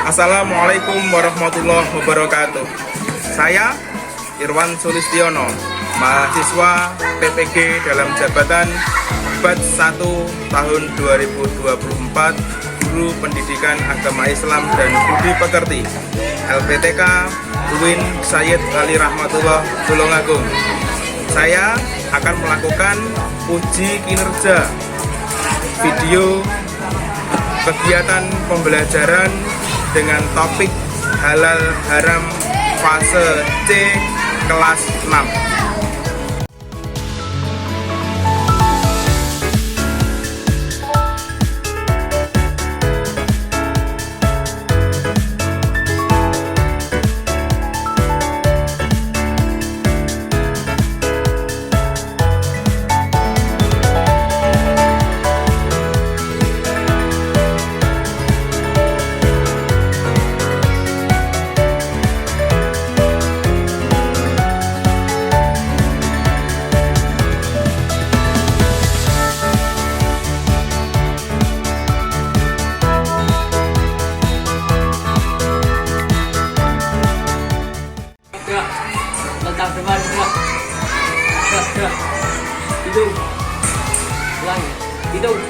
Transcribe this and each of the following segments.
Assalamualaikum warahmatullahi wabarakatuh. Saya Irwan Sulistiono, mahasiswa PPG dalam jabatan batch 1 tahun 2024, Guru Pendidikan Agama Islam dan Budi Pekerti, LPTK UIN Sayyid Ali Rahmatullah Tulungagung. Saya akan melakukan uji kinerja video kegiatan pembelajaran dengan topik halal haram fase C kelas 6. Lentang depan, gerak, hidung, ulangi, hidung,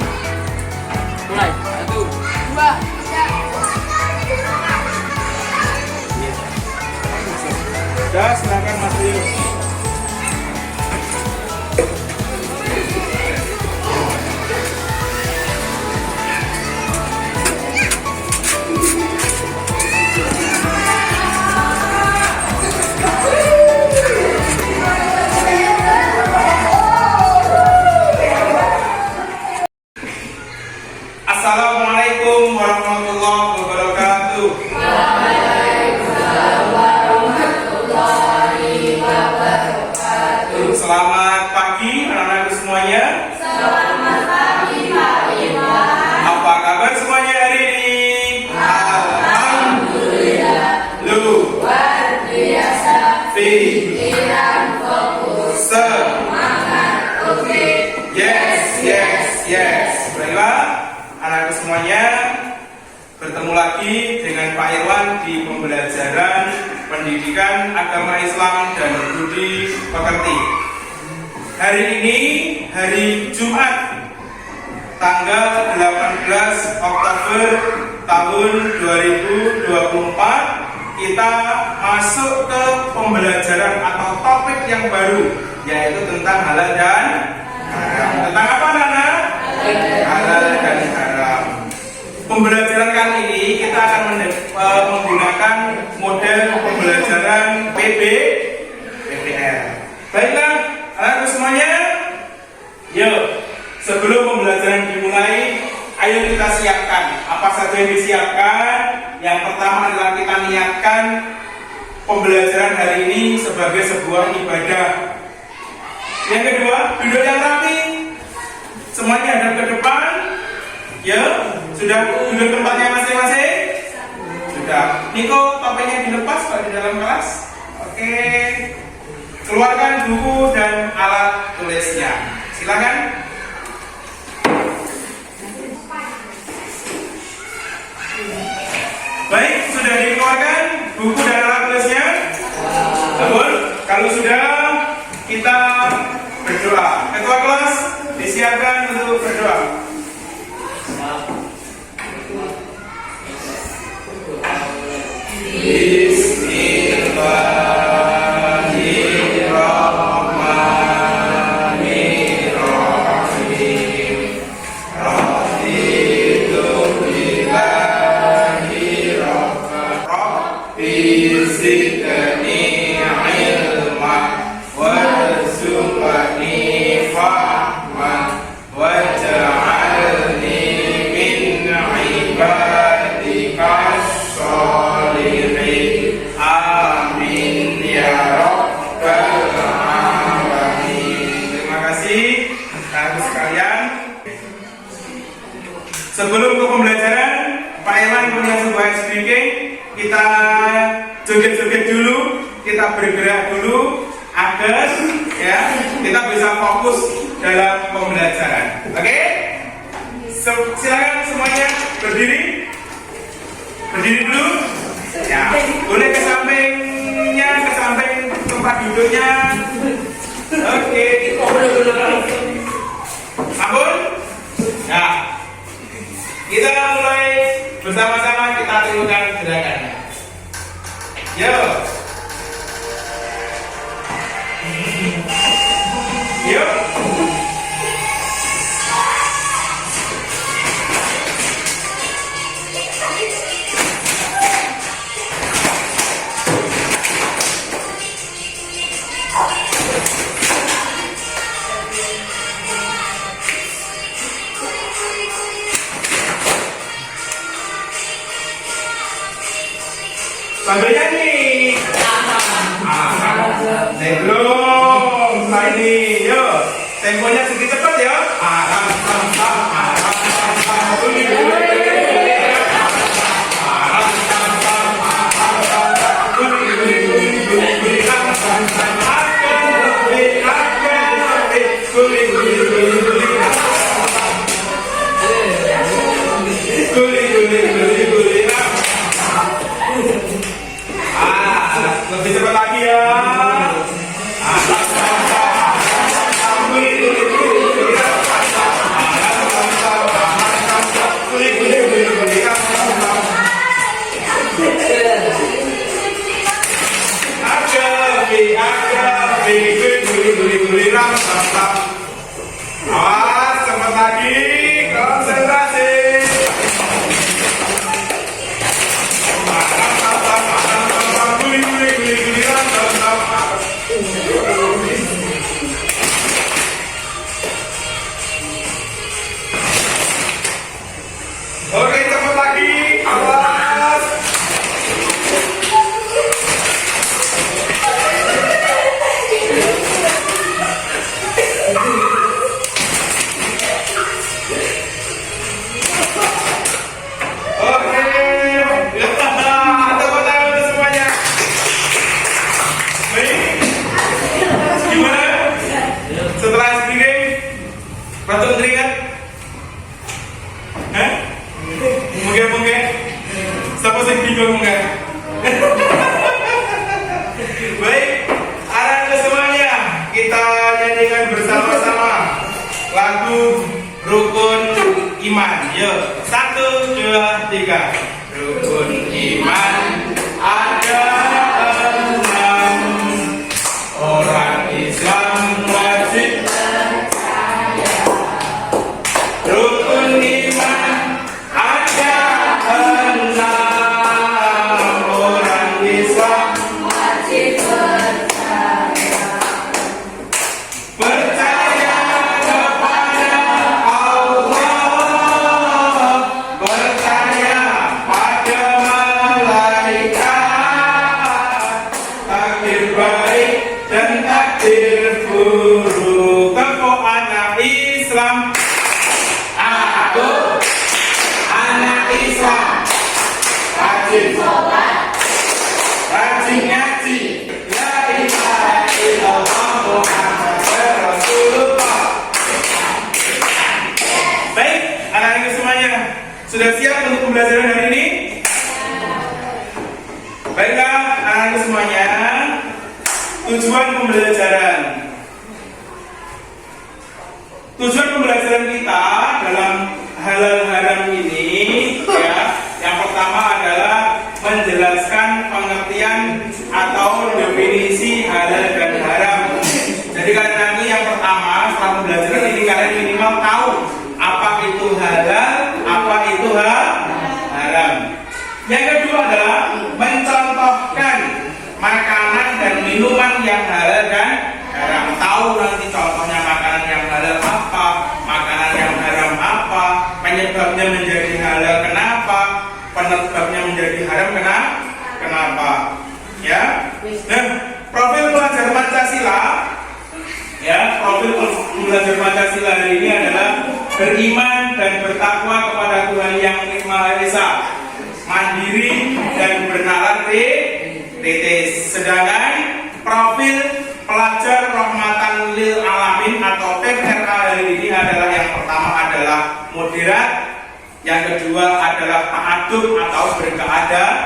mulai, 1, 2, 3. Sudah, silakan Mas Rio. Assalamualaikum warahmatullahi wabarakatuh. Waalaikumsalam warahmatullahi wabarakatuh. Selamat pagi anak-anakku semuanya. Selamat pagi Pak Irwan. Apa kabar semuanya hari ini? Alhamdulillah. Luar biasa. Pikiran fokus. Semangat. Oke. Yes. Baiklah anak-anakku semuanya, bertemu lagi dengan Pak Irwan di pembelajaran pendidikan agama Islam dan Budi Pekerti. Hari ini hari Jumat tanggal 18 Oktober tahun 2024, kita masuk ke pembelajaran atau topik yang baru, yaitu tentang halal dan haram. Tentang apa anak-anak? Halal dan haram. Pembelajaran kali ini kita akan menggunakan model pembelajaran PBL. Baiklah, anak-anak semuanya, yuk sebelum pembelajaran dimulai, ayo kita siapkan. Apa saja yang disiapkan? Yang pertama adalah kita niatkan pembelajaran hari ini sebagai sebuah ibadah. Yang kedua, duduk yang rapi. Semuanya hadap ke depan. Ya, sudah duduk tempatnya masing-masing? Sudah. Niko, topengnya dilepas kalau di dalam kelas. Oke. Keluarkan buku dan alat tulisnya. Silakan. Baik, sudah dikeluarkan buku dan alat tulisnya? Betul. Kalau sudah, kita berdoa. Ketua kelas disiapkan untuk berdoa. Bismillahirrahmanirrahim. Raditu billahi rabbi zidni ilma warzuqni fahma waj'alni min ibadikas sholihin. Amin ya rabbal alamin. Terima kasih anak sekalian. Sebelum ke pembelajaran, Pak Irwan punya sebuah speaking. Kita joget-joget dulu, kita bergerak dulu agar ya kita bisa fokus dalam pembelajaran. Oke? Silakan semuanya berdiri. Berdiri dulu. tidurnya. Oke. Ampun. Nah, kita mulai bersama-sama kita tirukan gerakannya. Yo. Yuk. Sambil nyanyi. Belum. Nah ini, yuk. Temponya sedikit cepat ya. Lebih cepat lagi ya. Awas, cepat lagi, konsentrasi. Oke, cepat lagi, awas. Oke, tepuk tangan untuk semuanya. Baik, gimana? Setelah speaking, batuk keringat? Hah? Mungkin? Siapa sih bingung mungkin? Baik, anak semuanya, kita nyanyikan bersama-sama lagu Rukun Iman. Yuk, 1, 2, 3. Rukun iman ada 6. Orang Islam wajib percaya. Rukun iman ada 6. Orang Islam wajib percaya. percaya kepada Allah, percaya pada malaikat, takdir baik dan takdir buruk. Tepuk anak Islam. Aku anak Islam, rajin sholat, rajin ngaji, la ilaha illallah Muhammadur Rasulullah. Baik, anak-anak semuanya, sudah siap untuk pembelajaran hari ini? Baiklah, anak-anak semuanya, tujuan pembelajaran kita dalam halal haram ini ya, yang pertama adalah menjelaskan pengertian atau definisi halal dan haram. Jadi kalian nanti yang pertama setelah pembelajaran ini kalian minimal tahu apa itu halal, apa itu haram. Yang kedua adalah mencontohkan makanan dan minuman yang halal dan haram. Tahu nanti contohnya makanan yang halal apa, makanan yang haram apa, penyebabnya menjadi halal kenapa, penyebabnya menjadi haram kenapa. Ya. Nah, profil pelajar Pancasila, ya, profil pelajar Pancasila hari ini adalah beriman dan bertakwa kepada Tuhan Yang Maha Esa, mandiri dan bernalar titis. Sedangkan profil pelajar Rahmatan Lil Alamin atau PRA hari ini adalah yang pertama adalah moderat, yang kedua adalah ta'adub atau berkeadaan.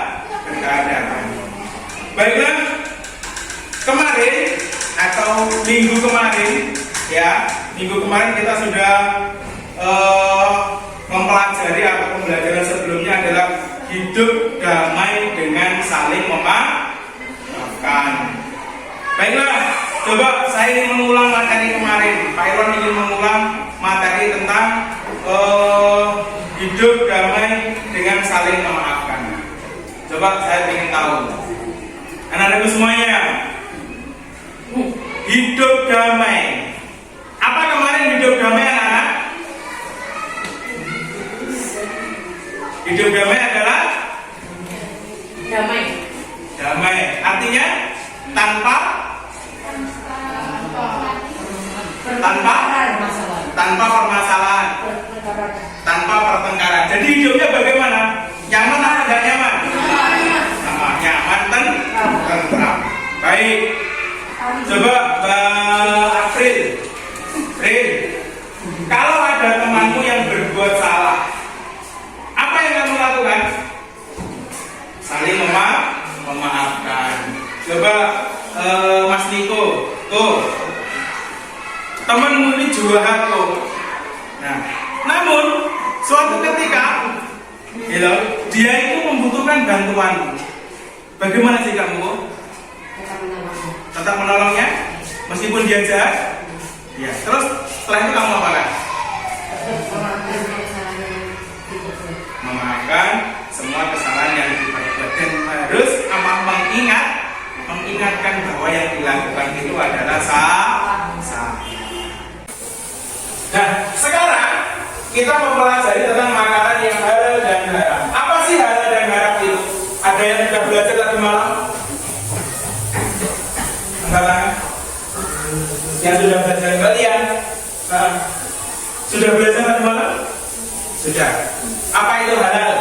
Baiklah, kemarin atau minggu kemarin ya, minggu kemarin kita sudah mempelajari atau pembelajaran sebelumnya adalah hidup damai dengan saling memaafkan. Baiklah, coba saya ingin mengulang materi kemarin. Pak Irwan ingin mengulang materi tentang hidup damai dengan saling memaafkan. Coba saya ingin tahu, anak-anakku semuanya, hidup damai. Apa kemarin hidup damai, anak-anak? Hidup damai adalah Damai. damai. Artinya tanpa permasalahan, tanpa pertengkaran. Jadi hidupnya bagaimana? Nyaman atau tidak nyaman? Nyaman, tentram. Baik. Coba April. Kalau ada temanmu yang berbuat salah, apa yang kamu lakukan? Saling memaafkan. Coba Mas Niko, tuh temanmu ini jahat tuh. Nah, namun suatu ketika, dia itu membutuhkan bantuan. Bagaimana sih kamu? Tetap menolongnya, meskipun dia jahat. Ya. Terus setelah itu kamu apakan? Memaafkan semua kesalahan yang diperbuat dan harus mengingatkan bahwa yang dilakukan itu adalah salah. Nah, sekarang kita mempelajari tentang makanan yang halal dan haram. Apa sih halal dan haram itu? Ada yang sudah belajar tadi malam? Enggak? Yang sudah belajar kalian? Sudah belajar tadi malam? Sudah. Apa itu halal?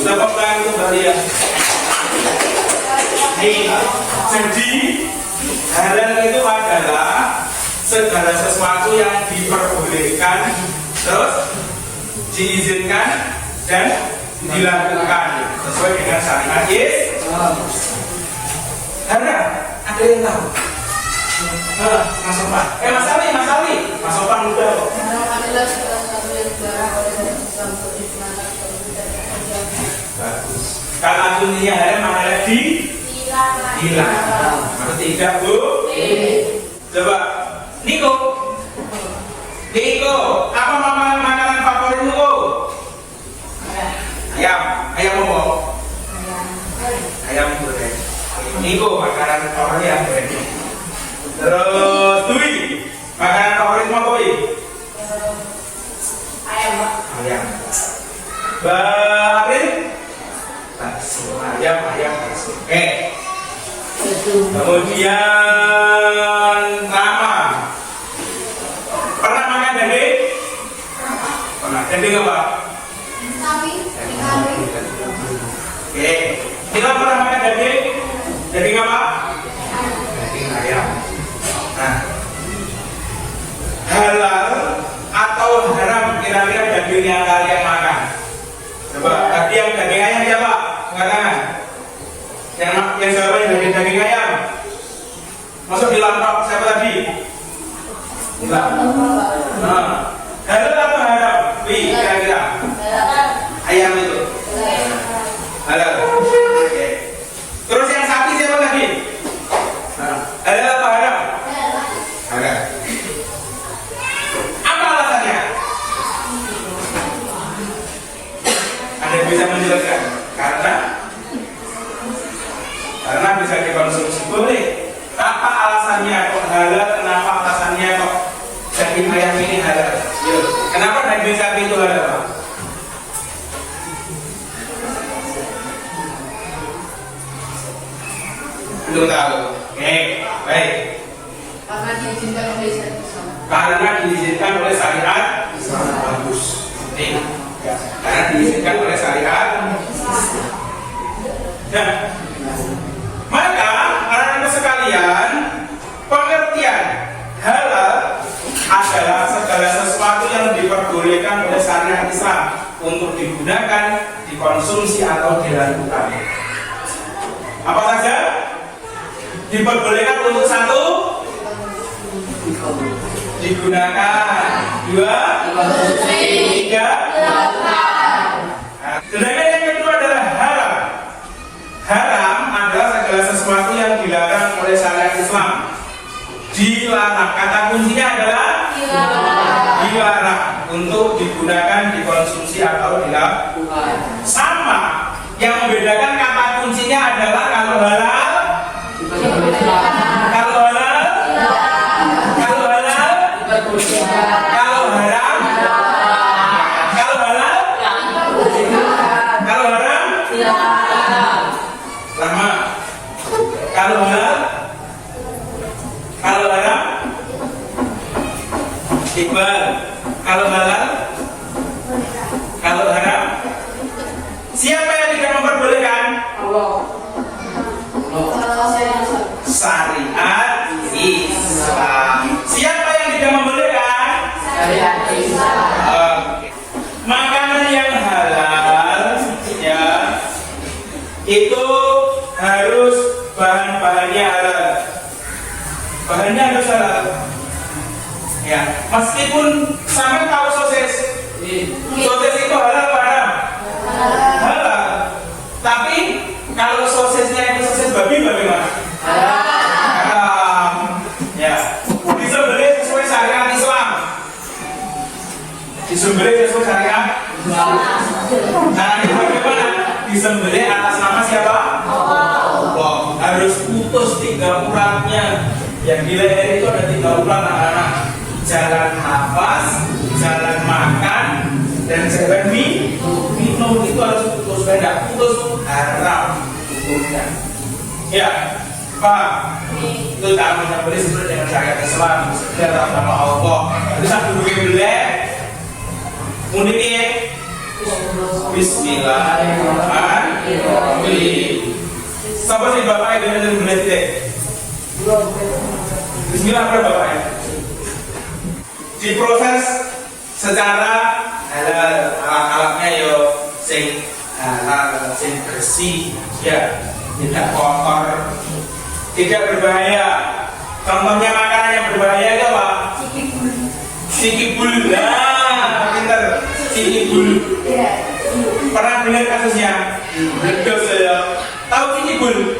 Tepuk tangan untuk kalian. Jadi halal itu adalah segala sesuatu yang diperbolehkan, terus diizinkan dan dilakukan sesuai dengan syariat Islam. Ada yang tahu? Mas Sopan. Mas Sopan udah kok. Bagus. Kalau dunia haram mana hilang. Ketiga, Bu. Coba Niko, apa makanan favoritmu? Ayam apa? Ayam goreng. Niko makanan favorit ayam goreng. Terus Dwi, makanan favoritmu apa? Ayam. April? Bakso. Ayam bakso. Oke. Kemudian Rama, pernah makan daging? Pernah. Daging apa? Oke. Kita pernah makan daging? Daging apa? Daging ayam. Nah, halal atau haram kira-kira daging yang kalian makan? Coba tadi yang daging ayam siapa? Angkat tangan. Yang siapa yang daging ayam? Masuk di lampau siapa tadi? Enggak. Halal atau haram? Kira-kira ayam itu halal. Oke. Terus yang sapi siapa tadi? Halal atau haram? Halal. Apa alasannya? Ada yang bisa menjelaskan? Karena bisa dikonsumsi boleh. Apa alasannya kok halal? Kenapa alasannya kok daging ayam ini halal? Yuk, kenapa daging sapi itu halal, Pak? Belum tahu. Oke, baik. Karena diizinkan oleh syariat Islam. Karena diizinkan oleh syariat Islam. Bagus. Nih, ya. Karena diizinkan oleh syariat. Nah, maka anak-anak sekalian, pengertian halal adalah segala sesuatu yang diperbolehkan oleh syariat Islam untuk digunakan, dikonsumsi dikonsumsi atau dilakukan. Apa saja? Diperbolehkan untuk satu, digunakan, dua, tiga. Sedangkan yang kedua adalah haram. Haram adalah segala sesuatu yang dilarang oleh syariat Islam. Dilarang. Kata kuncinya adalah dilarang untuk digunakan, dikonsumsi atau dilakukan. Sama. Yang membedakan kata kuncinya adalah kalau halal, kalau halal, kalau halal, kalau haram, kalau halal, kalau haram, lama. Kalau halal, kalau haram, Iqbal. Kalau halal, kalau haram. Siapa yang tidak memperbolehkan? Syariat Islam. Siapa yang tidak membolehkan? Syariat Islam. Makanan yang halal, ya, itu harus bahan-bahannya halal. Bahannya harus halal. Ya, meskipun sampai tahu sosis. Sosis itu halal apa haram? Halal. Tapi kalau sosisnya itu sosis babi bagaimana? Haram. Ya. Disembelih sesuai syariat Islam. Disembelih sesuai syariat Islam. Caranya bagaimana? Disembelih atas nama siapa? Allah. Harus putus 3 uratnya. Yang di leher itu ada 3 urat anak-anak. Jalan nafas, jalan makan, dan jalan minum itu harus putus. Beda putus haram hukumnya. Ya, Pak, itu tak menyembelih sesuai dengan syariat Islam. Sesuai atas nama Allah. Itu satu belek. Uniknya Bismillahirrahmanirrahim. Siapa sih bapaknya dengan menyembelih tidak? Bismillah apa bapaknya? Diproses secara halal, alat-alatnya yo sing halal, sing bersih, ya, tidak kotor, tidak berbahaya. Contohnya makanan yang berbahaya itu apa? Sikibul. Nah, pinter. Sikibul. Pernah dengar kasusnya? Betul saya. Tahu sikibul?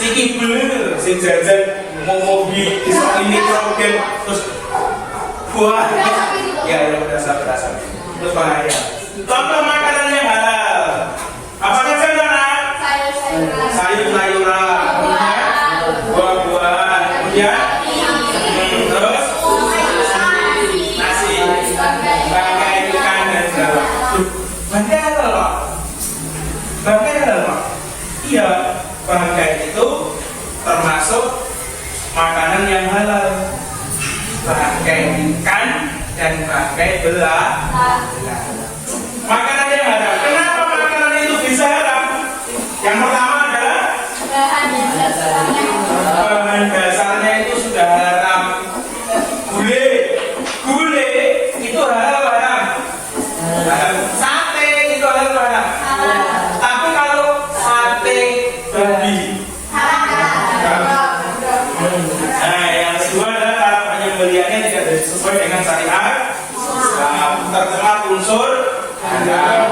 Sikibul itu sing jajan mau mobil di ini krogen terus buah. Ya, berasa. Terus bahaya. Contoh makanan yang halal. Apa saja anak? Sayur-sayuran, buah-buahan, kemudian terus nasi, bangkai ikan dan segala. Bangkai halal, Pak? Bangkai halal, Pak? Iya, bangkai itu termasuk makanan yang halal. Bangkai ikan dan bangkai belalang. Makanan yang haram. Kenapa makanan itu bisa haram? Yang pertama adalah bahan dasarnya itu sudah haram. Gulai itu halal haram. Sate itu halal haram. Tapi kalau sate babi nah, yang kedua adalah cara penyembelihannya tidak sesuai dengan syariat Islam. Tercemar unsur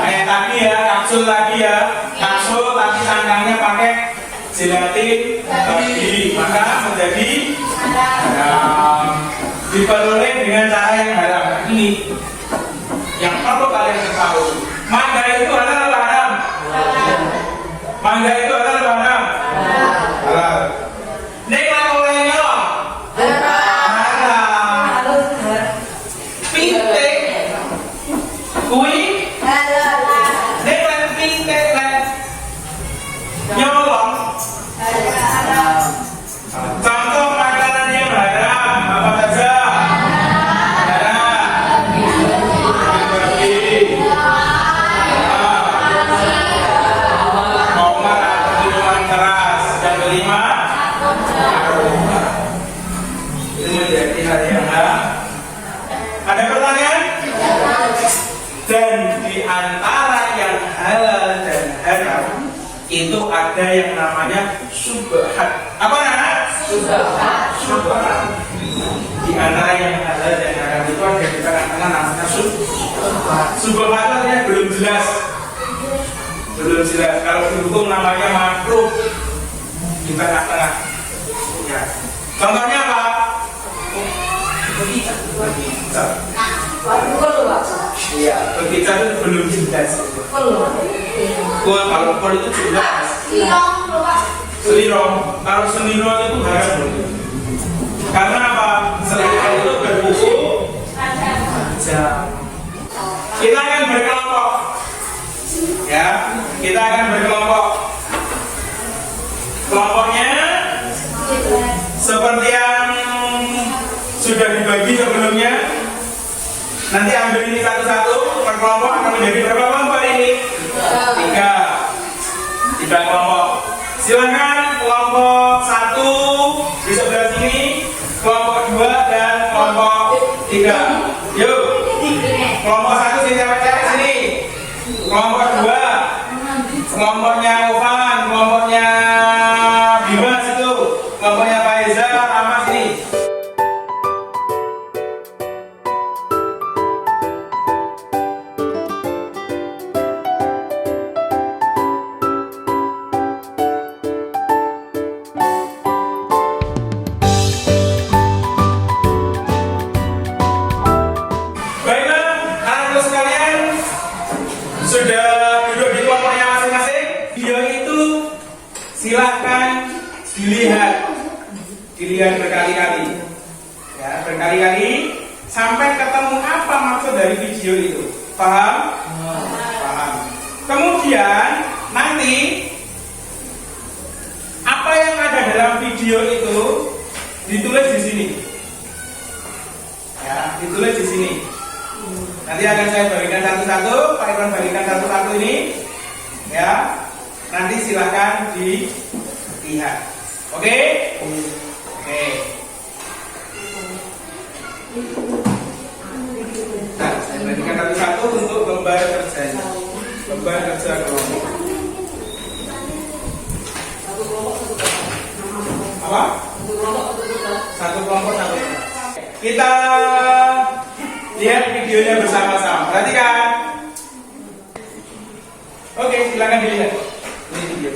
kayak tadi ya, kapsul tadi ya, kapsul tapi tangkangnya pakai gelatin babi, maka menjadi haram. Diperoleh dengan cara yang haram. Ini yang perlu kalian ketahui. Mangga itu halal atau haram? Mangga itu halal atau haram? Halal. Nikmat olehnya loh. Haram. Pintek. Kui. Nikmat pintek lah. Nyolong. Contoh makanan yang haram apa saja? ada yang namanya subhat. Apa nak? Subhat. Di antara yang halal dan haram itu ada di tengah-tengah namanya subhat. Subhat artinya belum jelas. Belum jelas. Kalau di hukum namanya makruh di tengah-tengah. Ya. Contohnya apa? Begitu. Iya, begitu itu belum jelas. Kalau kol itu jelas. Selirong. Kalau selirong itu haram. Karena apa? Selirong itu berbuku. Kita akan berkelompok. Ya, kita akan berkelompok. Kelompoknya seperti yang sudah dibagi sebelumnya. Nanti ambil ini satu-satu, per kelompok akan menjadi berapa kelompok ini? 3 kelompok. Silakan kelompok 1 di sebelah sini, kelompok 2 dan kelompok 3. Yuk, kelompok 1 sini cewek-cewek sini. Kelompok 2, kelompoknya Ovan, kelompoknya Bimas itu, kelompoknya Faiza, Rama sini. Sudah duduk di kelompoknya masing-masing. Video itu silahkan dilihat berkali-kali, ya, berkali-kali sampai ketemu apa maksud dari video itu. Paham? Paham. Kemudian nanti apa yang ada dalam video itu ditulis di sini, ya, ditulis di sini. Nanti akan saya bagikan satu-satu, Pak Irwan bagikan satu-satu ini, ya. Nanti silahkan dilihat. Oke? Oke. Nah, saya bagikan satu-satu untuk lembar kerjanya. Lembar kerja kelompok. Apa? Satu kelompok, satu kelompok. Kita lihat videonya bersama-sama. Perhatikan. Oke, silakan dilihat. Ini video.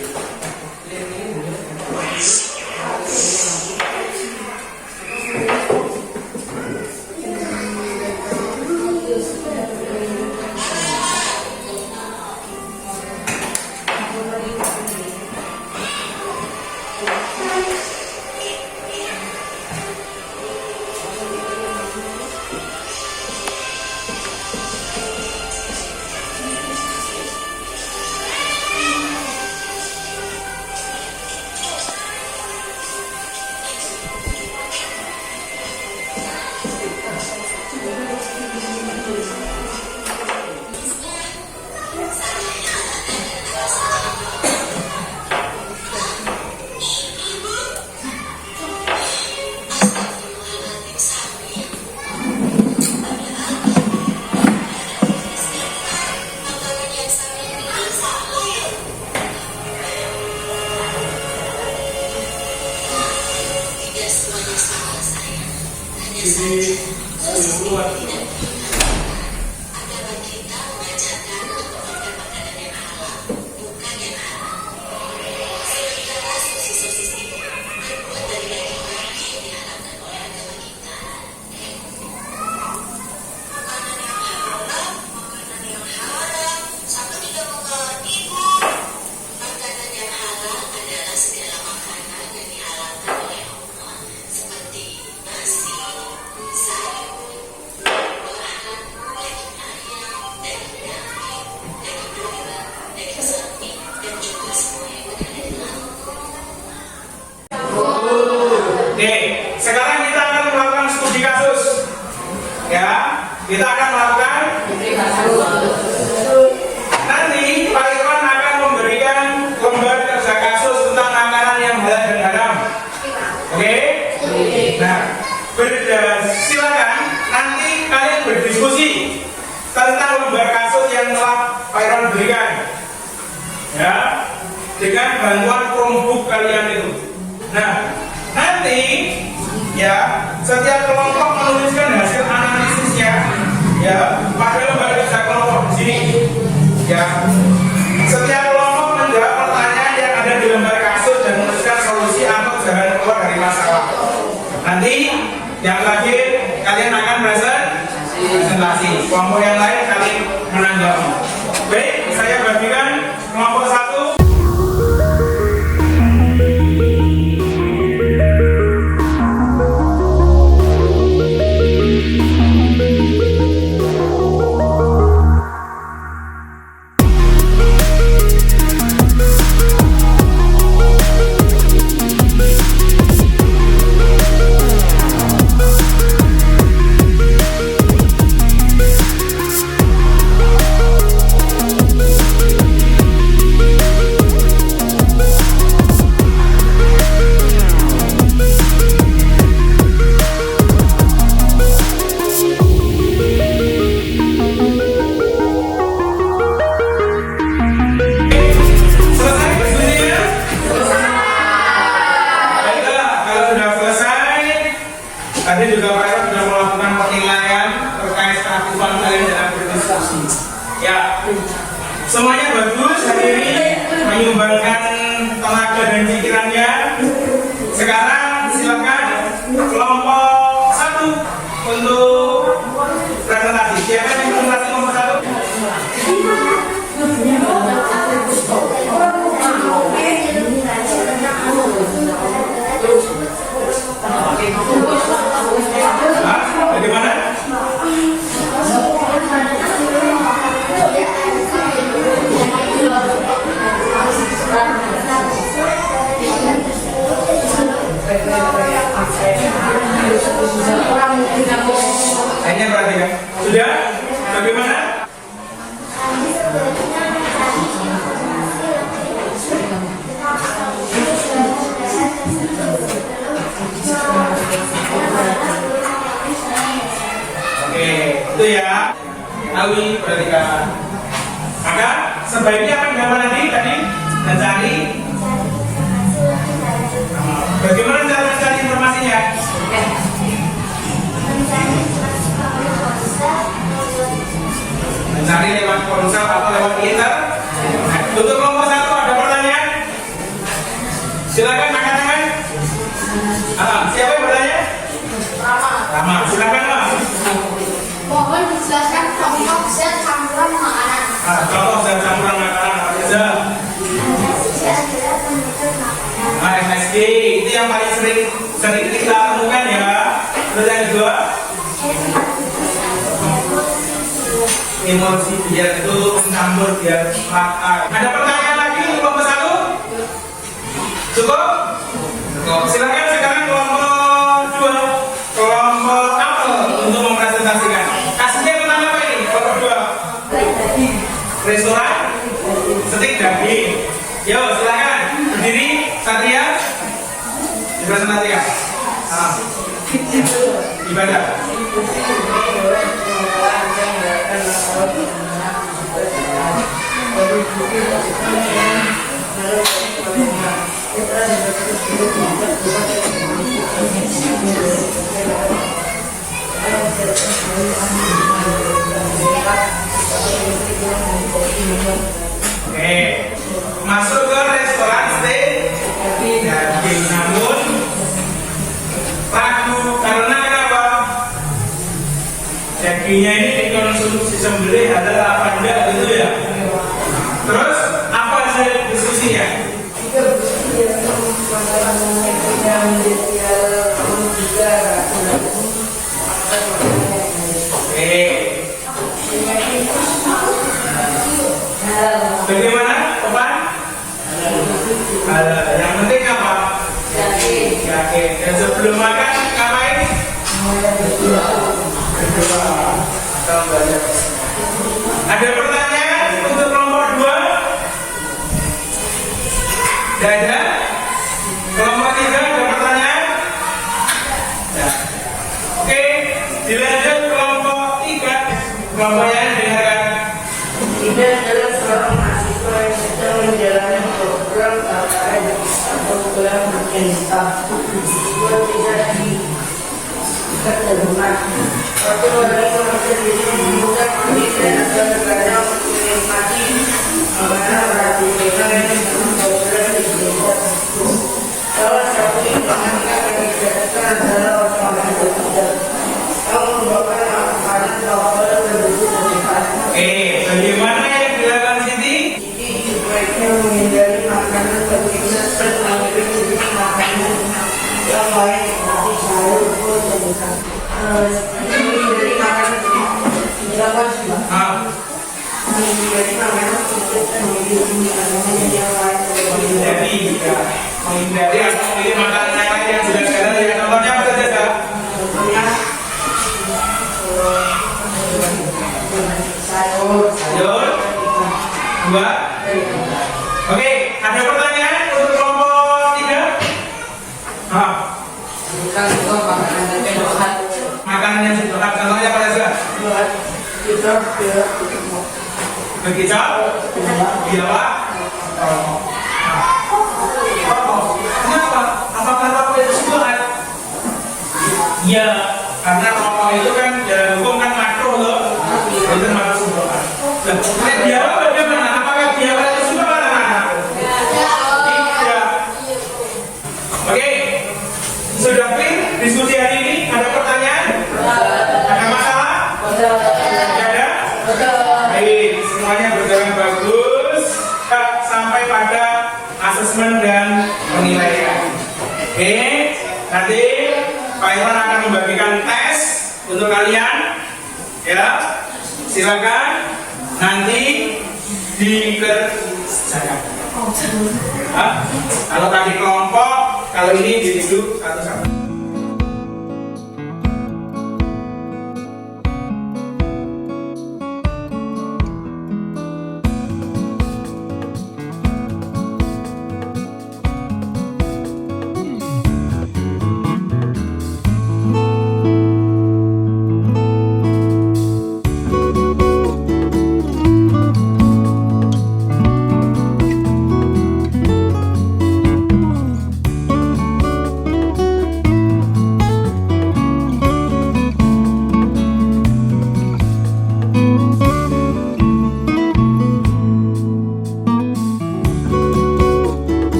Sekarang kita akan melakukan studi kasus, ya. Kita akan melakukan studi kasus. Nanti Pak Irwan akan memberikan lembar kerja kasus tentang makanan yang halal dan haram. Oke? Nah, silakan nanti kalian berdiskusi tentang lembar kasus yang telah Pak Irwan berikan. Ya. dengan bantuan Chromebook kalian itu. Nah, nanti ya setiap kelompok menuliskan hasil analisisnya ya pada lembar kerja kelompok di sini. Ya, setiap kelompok menjawab pertanyaan yang ada di lembar kasus dan menuliskan solusi atau jalan keluar dari masalah. Nanti yang terakhir kalian akan presentasi. Kelompok yang lain kalian menanggapi. Baik, saya bagikan kelompok 1. Tadi juga Pak sudah melakukan penilaian terkait keaktifan kalian dalam berdiskusi. Ya, semuanya bagus hari ini menyumbangkan tenaga dan pikirannya. Sekarang silakan kelompok 1 untuk presentasi. Siapa yang presentasi kelompok 1? Bagaimana? Hanya perhatikan. Sudah? Bagaimana? Oke, itu ya. Awi perhatikan. Maka sebaiknya apa yang nanti tadi mencari. Bagaimana cara mencari informasinya? Mencari lewat ponsel atau lewat internet. Untuk kelompok 1 ada pertanyaan? Silakan angkat tangan. Siapa yang bertanya? Rama, silakan Rama. Mohon dijelaskan contoh zat campuran makanan. Contoh zat campuran makanan apa saja? MSG itu yang paling sering kita temukan ya. Terus yang kedua, emulsi biar itu mencampur biar rata. Ada pertanyaan lagi untuk kelompok 1? Cukup? Cukup. Silakan sekarang kelompok 2, kelompok apel untuk mempresentasikan. Kasusnya tentang apa ini? Kelompok 2. Restoran, stik daging. Yo, silakan berdiri. Satria, dipresentasikan. Ibadah. Oke, masuk ke restoran steak daging, namun ragu karena kenapa? Dagingnya ini dikonsumsi sembelih halal apa enggak gitu ya. Terus apa hasil diskusinya? Bagaimana, Topan? Yang penting apa? Yakin. Dan sebelum makan ngapain? Ada pertanyaan untuk kelompok 2? Tidak ada? Kelompok 3 ada pertanyaan? Nah. Oke, dilanjut kelompok 3. Kelompok yang dengarkan. Tidak adalah seorang mahasiswa yang sedang menjalani program perintah buat tidak diikat dengan waktu dari kementerian bukan pendidikan atau negara menikmati mana berarti mereka yang memperoleh pendidikan salah satu yang akan dikatakan adalah orang-orang yang tidak tahu merupakan makanan bahwa penduduk menikah. Bagaimana yang dilakukan Siti? Jadi sebaiknya menghindari makanan berminyak serta menghindari makanan yang lain seperti sayur, buah, dan ikan. Menghindari makanan silakan juga. Menghindari makanan tidak dan menghindari makanan yang lain Menghindari atau memilih makanan yang lain yang sudah sekarang ya. Contohnya apa saja Kak? contohnya sayur, Dua. Oke, ada pertanyaan untuk kelompok 3? bukan juga makanan yang sehat. Makanan yang sehat, contohnya apa saja? Kita tidak Berkicau? Iya Pak? Kenapa? Apakah rokok itu sehat? Iya, karena rokok itu kan dalam hukum kan makruh loh. Itu termasuk sehat. Nah, dia bagaimana? Apakah dia itu sehat atau tidak? Tidak. Oke, sudah clear diskusi hari ini? Ada pertanyaan? Ada masalah? Tidak ada? Baik, semuanya berjalan bagus sampai pada asesmen dan penilaian. Oke, nanti Pak Irwan akan membagikan tes untuk kalian. Ya, silakan nanti dikerjakan. Kalau tadi kelompok, kalau ini duduk satu-satu.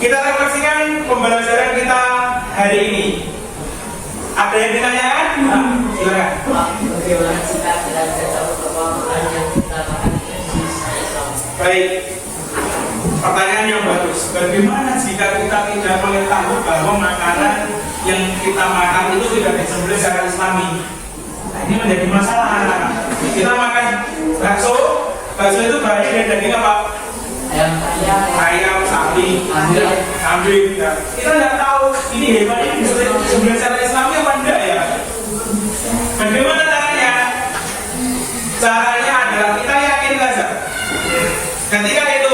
Kita refleksikan pembelajaran kita hari ini. Ada yang ditanyakan? Silakan. Bagaimana sikap dalam tahu bahwa makanan yang kita makan itu Islam? Baik. Pertanyaan yang bagus. Bagaimana jika kita tidak mengetahui bahwa makanan yang kita makan itu tidak disembelih secara Islami? Nah, ini menjadi masalah. Kita makan bakso itu bahannya dari daging apa? Ayam, sapi, kambing. Ya. Kita nggak tahu ini hebatnya disembelih secara Islami apa enggak ya? Bagaimana caranya? Caranya adalah kita yakin saja. Ketika itu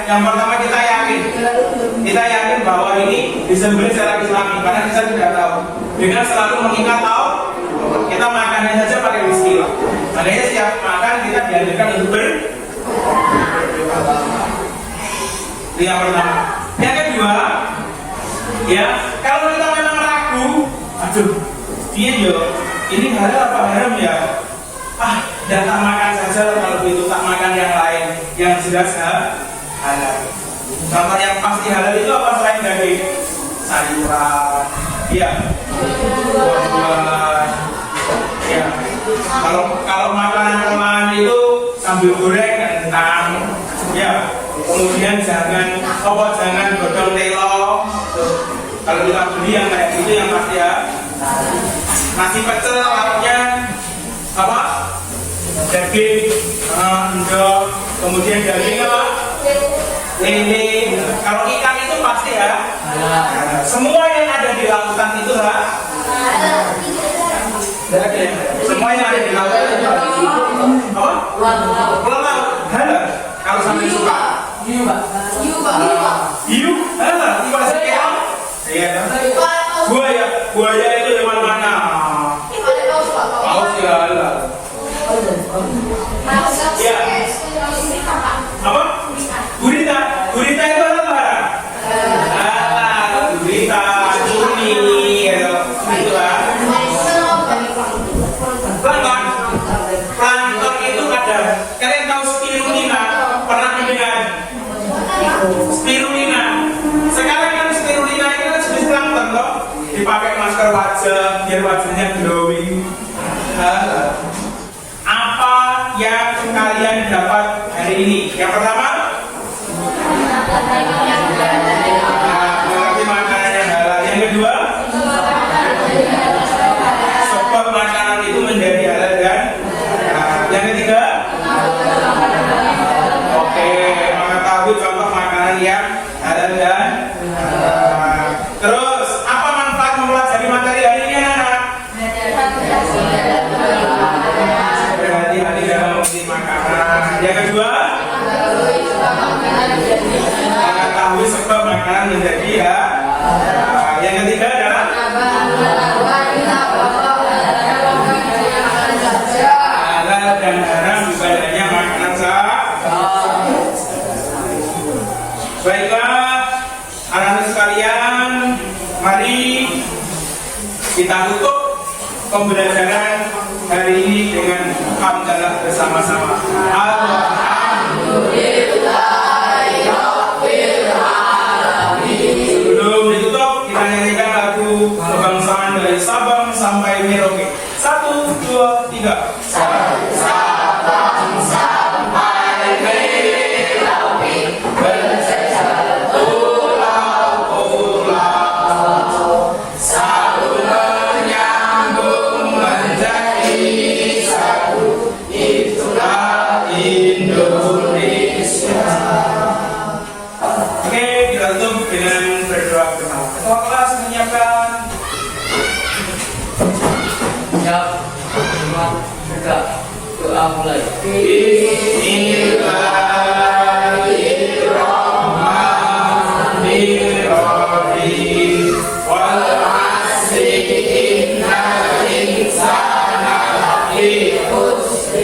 yang pertama kita yakin bahwa ini disembelih secara Islami karena kita tidak tahu. Dengan selalu mengingat tahu, kita makannya saja pakai bismillah. Makanya setiap makan kita dianjurkan untuk itu yang pertama. Yang kedua, ya kalau kita memang ragu, ini halal apa haram ya? Dan tak makan saja kalau begitu, tak makan yang lain yang jelas halal. Contoh yang pasti halal itu apa selain daging? Sayuran, ya, buah-buahan, ya. Kalau makanan itu sambil goreng kentang, ya. Kemudian jangan godong telo. Kalau kita beli yang kayak gitu yang pasti ya. Nasi pecel lauknya apa? Daging, endok, kemudian daging apa? Lele. Kalau ikan itu pasti ya. Semua yang ada di lautan itu semua yang ada di lautan itu apa? Laut. Halal. Kalau sampai suka. Hiu halal. Ikan sekian. Iya. Buaya itu hewan mana? Ada paus, Pak. Paus ya. Ya. Apa? Gurita. Gurita itu apa? Gurita, cumi, itulah. Plankton. Plankton itu ada. Kalian tahu spirulina? Pernah mendengar? Spirulina. Sekarang kan spirulina itu kan jenis plankton loh. Dipakai masker wajah biar wajahnya glowing. Apa yang kalian dapat hari ini? Yang pertama, mengerti makanan yang halal. Yang kedua, sebab makanan itu menjadi halal kan? Yang ketiga, oke, mengetahui contoh makanan yang halal dan terus apa manfaat mempelajari materi hari ini anak-anak? Berhati-hati dalam memilih makanan. Yang kedua, mengetahui sebab makanan menjadi ya. Yang ketiga adalah halal dan haram ibadahnya makanan sah. Baiklah, anak-anak sekalian, mari kita tutup pembelajaran hari ini dengan hamdalah bersama-sama. Sebelum ditutup, kita nyanyikan lagu kebangsaan dari Sabang sampai Merauke. 1, 2, 3. Doa mulai. Bismillahirrahmanirrahim. Wal 'asri innal insana lafi khusr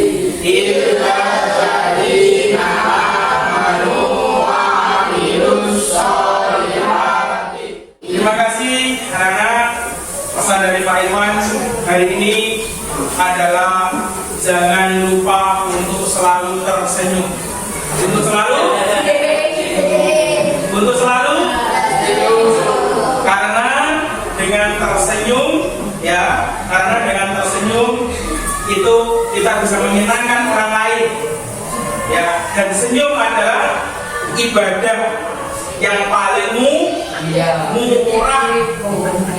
illa alladziina aamanu wa 'amilus sholihati. Terima kasih anak-anak. Pesan dari Pak Iwan hari ini adalah jangan lupa untuk selalu tersenyum. Untuk selalu karena dengan tersenyum ya, karena dengan tersenyum itu kita bisa menyenangkan orang lain ya, dan senyum adalah ibadah yang paling murah,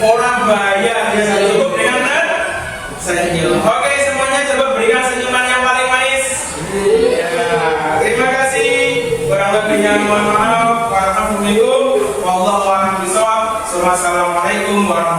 orang bayar yang cukup dengan senyum. Oke, semuanya coba berikan senyuman yang paling manis. Ya, terima kasih. Kurang lebihnya mohon maaf. Wassalamualaikum warahmatullahi wabarakatuh. Wassalamualaikum warahmatullahi wabarakatuh.